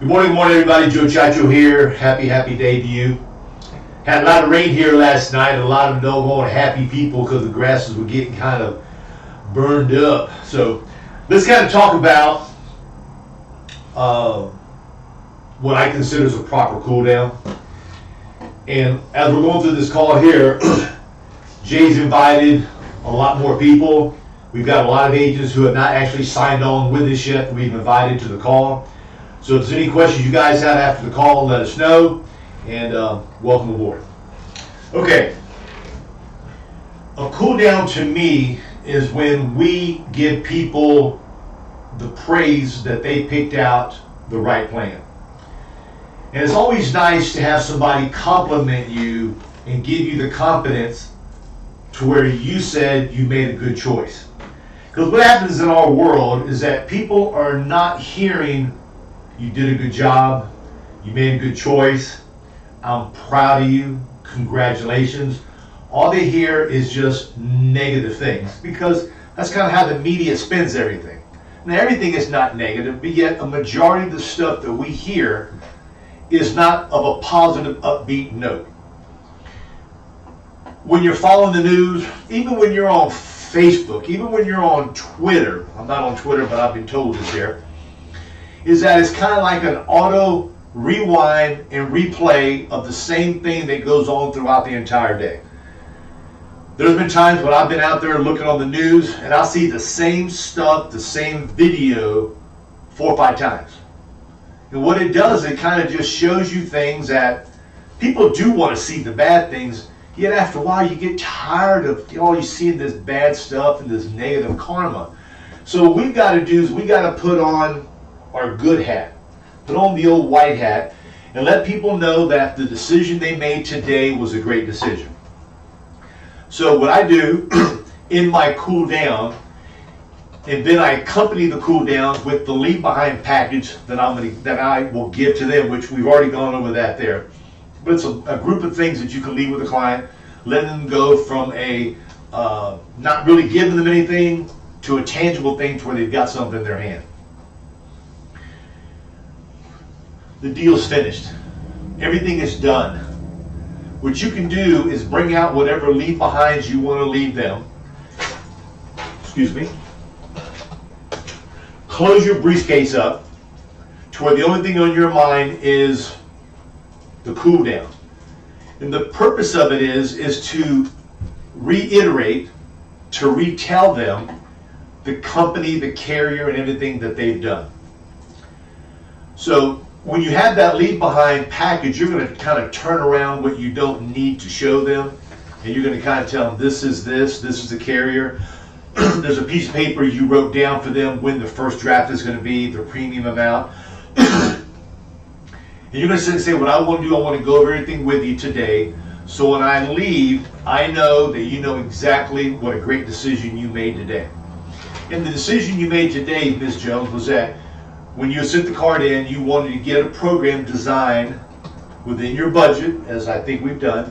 Good morning, everybody. Joe Ciaccio here. Happy day to you. Had a lot of rain here last night. A lot of doggone happy people because the grasses were getting kind of burned up. So let's kind of talk about what I consider is a proper cool down. And as we're going through this call here, Jay's invited a lot more people. We've got a lot of agents who have not actually signed on with us yet that we've invited to the call. So if there's any questions you guys have after the call, let us know, and welcome aboard. Okay, a cool down to me is when we give people the praise that they picked out the right plan. And it's always nice to have somebody compliment you and give you the confidence to where you said you made a good choice. Because what happens in our world is that people are not hearing you did a good job, you made a good choice, I'm proud of you, congratulations. All they hear is just negative things because that's kind of how the media spins everything. Now everything is not negative, but yet a majority of the stuff that we hear is not of a positive, upbeat note. When you're following the news, even when you're on Facebook, even when you're on Twitter, I'm not on Twitter, but I've been told this here, is that it's kind of like an auto rewind and replay of the same thing that goes on throughout the entire day. There's been times when I've been out there looking on the news and I'll see the same stuff, the same video 4 or 5 times. And what it does, it kind of just shows you things that people do want to see the bad things, yet after a while you get tired of all you seeing this bad stuff and this negative karma. So what we've got to do is we got to put on our good hat, put on the old white hat, and let people know that the decision they made today was a great decision. So what I do in my cool down, and then I accompany the cool down with the leave behind package that I will give to them, which we've already gone over that there. But it's a group of things that you can leave with a client, letting them go from a not really giving them anything to a tangible thing to where they've got something in their hand. The deal's finished. Everything is done. What you can do is bring out whatever leave behinds you want to leave them. Excuse me. Close your briefcase up to where the only thing on your mind is the cool down. And the purpose of it is to reiterate, to retell them the company, the carrier, and everything that they've done. So when you have that leave behind package, you're going to kind of turn around what you don't need to show them, and you're going to kind of tell them this is the carrier. There's a piece of paper you wrote down for them when the first draft is going to be, the premium amount. And you're going to sit and say, what I want to do, I want to go over everything with you today. So when I leave, I know that you know exactly what a great decision you made today. And the decision you made today, Ms. Jones, was that when you sent the card in, you wanted to get a program designed within your budget, as I think we've done.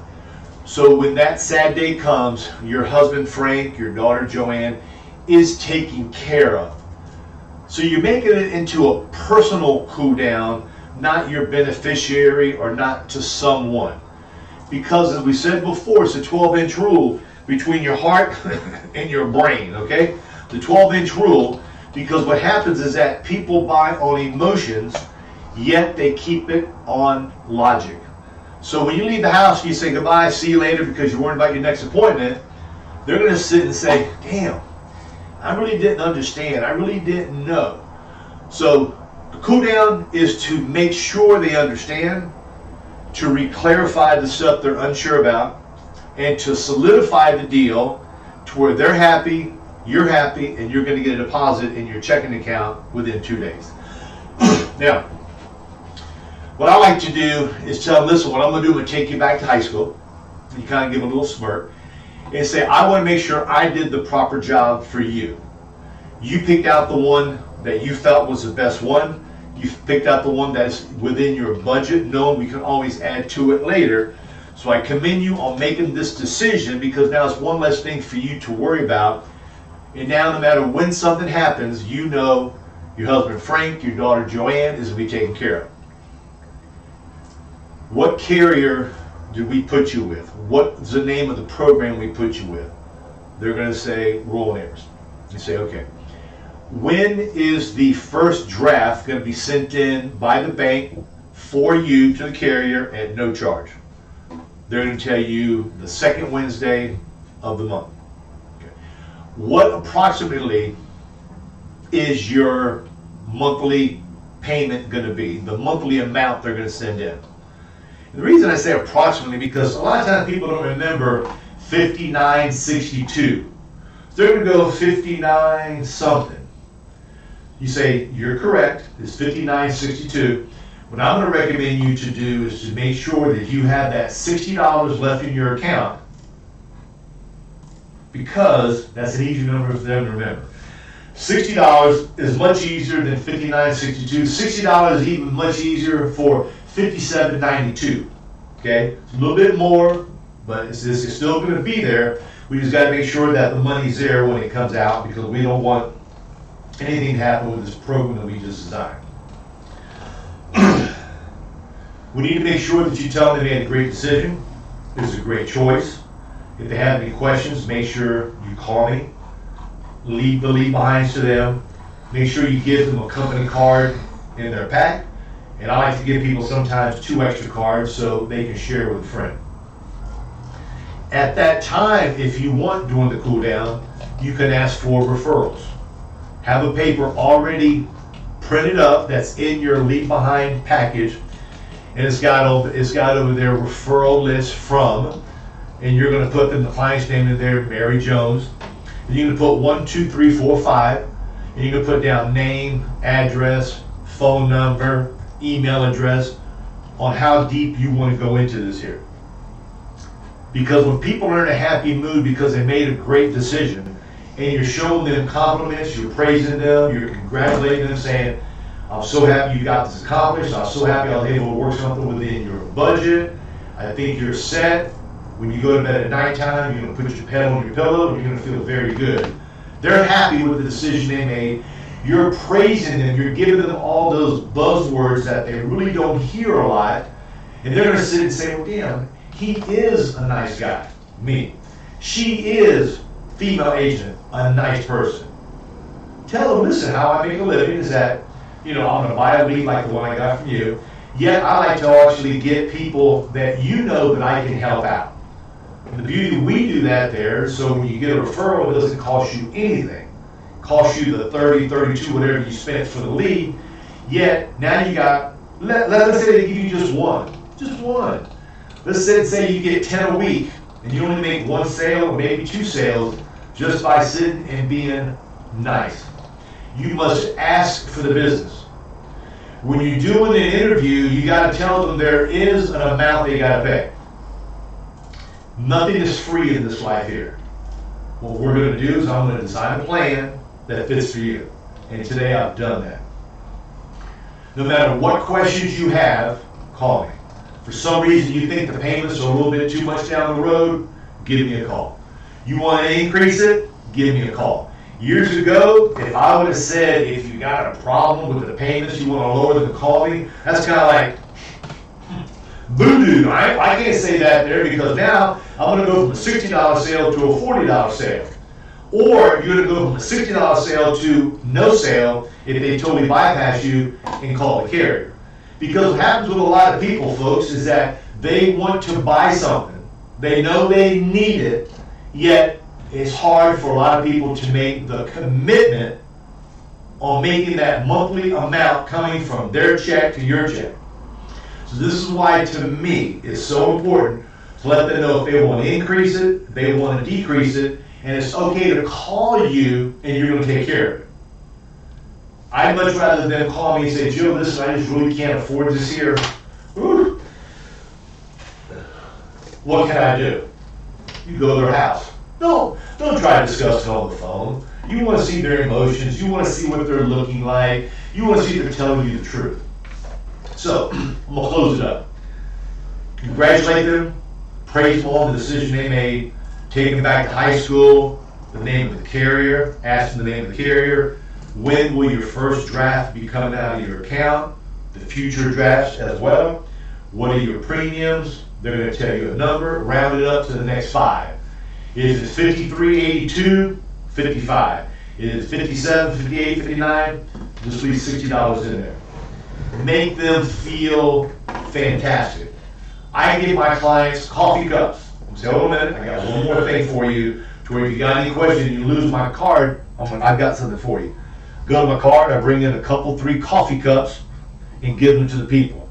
So when that sad day comes, your husband Frank, your daughter Joanne is taken care of. So you're making it into a personal cool down, not your beneficiary or not to someone. Because as we said before, it's a 12-inch rule between your heart and your brain, okay? The 12-inch rule, because what happens is that people buy on emotions, yet they keep it on logic. So when you leave the house and you say goodbye, see you later because you're worried about your next appointment, they're going to sit and say, damn, I really didn't understand. I really didn't know. So the cool down is to make sure they understand, to re-clarify the stuff they're unsure about, and to solidify the deal to where they're happy, you're happy, and you're going to get a deposit in your checking account within 2 days. Now, what I like to do is tell them, listen, what I'm going to do, I'm going to take you back to high school. You kind of give a little smirk and say, I want to make sure I did the proper job for you. You picked out the one that you felt was the best one. You picked out the one that's within your budget, knowing we can always add to it later. So I commend you on making this decision because now it's one less thing for you to worry about. And now no matter when something happens, you know your husband Frank, your daughter Joanne is going to be taken care of. what carrier did we put you with? What's the name of the program we put you with? They're going to say rural areas. You say, okay. When is the first draft going to be sent in by the bank for you to the carrier at no charge? They're going to tell you the second Wednesday of the month. Okay. What approximately is your monthly payment going to be? The monthly amount they're going to send in. The reason I say approximately because a lot of times people don't remember 59.62. They're going to go 59 something. You say you're correct. It's 59.62. What I'm going to recommend you to do is to make sure that you have that $60 left in your account, because that's an easy number for them to remember. $60 is much easier than $59.62. $60 is even much easier for $57.92. Okay, it's a little bit more, but it's still going to be there. We just got to make sure that the money's there when it comes out, because we don't want anything to happen with this program that we just designed. We need to make sure that you tell them they made a great decision. It was a great choice. If they have any questions, make sure you call me. Leave the leave behinds to them. Make sure you give them a company card in their pack. And I like to give people sometimes 2 extra cards so they can share with a friend. At that time, if you want, during the cool down, you can ask for referrals. Have a paper already printed up that's in your leave behind package, and it's got over there referral list from, and you're going to put the client's name in there, Mary Jones. And you're going to put 1, 2, 3, 4, 5, and you're going to put down name, address, phone number, email address, on how deep you want to go into this here. Because when people are in a happy mood because they made a great decision, and you're showing them compliments, you're praising them, you're congratulating them, saying, I'm so happy you got this accomplished, I'm so happy I was able to work something within your budget, I think you're set. When you go to bed at nighttime, you're going to put your head on your pillow, and you're going to feel very good. They're happy with the decision they made. You're praising them, you're giving them all those buzzwords that they really don't hear a lot, and they're going to sit and say, well, damn, he is a nice guy. Me. She is female agent, a nice person. Tell them, listen, how I make a living is that, I'm going to buy a lead like the one I got from you, yet I like to actually get people that you know that I can help out. And the beauty, we do that there, so when you get a referral, it doesn't cost you anything. It costs you the 30, 32, whatever you spent for the lead, yet now you got, let's say they give you just one. Let's say you get 10 a week, and you only make 1 sale or maybe 2 sales just by sitting and being nice. You must ask for the business. When you're doing an interview, you got to tell them there is an amount they got to pay. Nothing is free in this life here. What we're going to do is I'm going to design a plan that fits for you. And today I've done that. No matter what questions you have, call me. For some reason you think the payments are a little bit too much down the road, give me a call. You want to increase it, give me a call. Years ago, if I would have said, if you got a problem with the payments, you want to lower them, call me, that's kind of like, voodoo. I can't say that there, because now I'm going to go from a $60 sale to a $40 sale. Or you're going to go from a $60 sale to no sale if they totally bypass you and call the carrier. Because what happens with a lot of people, folks, is that they want to buy something. They know they need it, yet it's hard for a lot of people to make the commitment on making that monthly amount coming from their check to your check. So this is why, to me, it's so important to let them know if they want to increase it, they want to decrease it, and it's okay to call you and you're going to take care of it. I'd much rather them call me and say, Joe, listen, I just really can't afford this here. Woo. What can I do? You go to their house. No, don't try to discuss it on the phone. You want to see their emotions. You want to see what they're looking like. You want to see if they're telling you the truth. So, I'm going to close it up. Congratulate them. Praise them on the decision they made. Take them back to high school. The name of the carrier. Ask them the name of the carrier. When will your first draft be coming out of your account? The future drafts as well. What are your premiums? They're going to tell you a number, round it up to the next 5. Is it 53.82? 55. Is it 57, 58, 59? Just leave $60 in there. Make them feel fantastic. I give my clients coffee cups. Say, hold on a minute, I got one more thing for you, to where if you got any question, you lose my card, I've got something for you. Go to my card, I bring in a couple, 3 coffee cups, and give them to the people.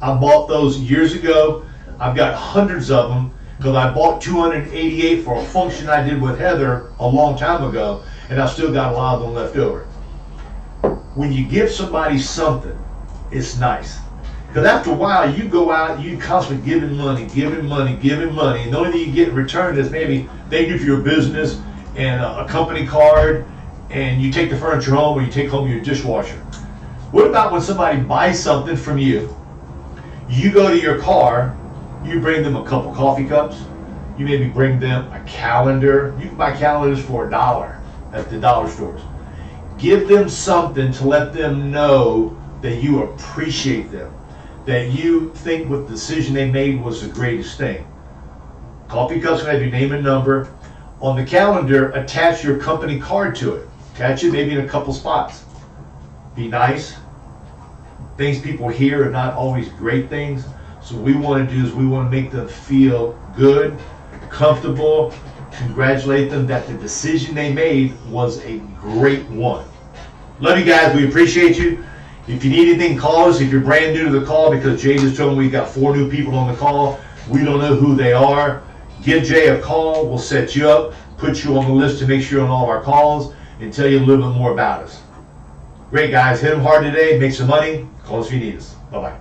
I bought those years ago. I've got hundreds of them, because I bought 288 for a function I did with Heather a long time ago, and I've still got a lot of them left over. When you give somebody something, it's nice. Because after a while, you go out, you constantly giving money, and the only thing you get in return is maybe thank you for your business and a company card, and you take the furniture home, or you take home your dishwasher. What about when somebody buys something from you, you go to your car, you bring them a couple coffee cups, you maybe bring them a calendar. You can buy calendars for $1 at the dollar stores. Give them something to let them know that you appreciate them, that you think what the decision they made was the greatest thing. Coffee cups can have your name and number. On the calendar, attach your company card to it. Attach it maybe in a couple spots. Be nice. Things people hear are not always great things. So what we want to do is we want to make them feel good, comfortable, congratulate them that the decision they made was a great one. Love you guys. We appreciate you. If you need anything, call us. If you're brand new to the call, because Jay just told me we got 4 new people on the call, we don't know who they are. Give Jay a call. We'll set you up, put you on the list to make sure you're on all of our calls, and tell you a little bit more about us. Great, guys. Hit them hard today. Make some money. Call us if you need us. Bye-bye.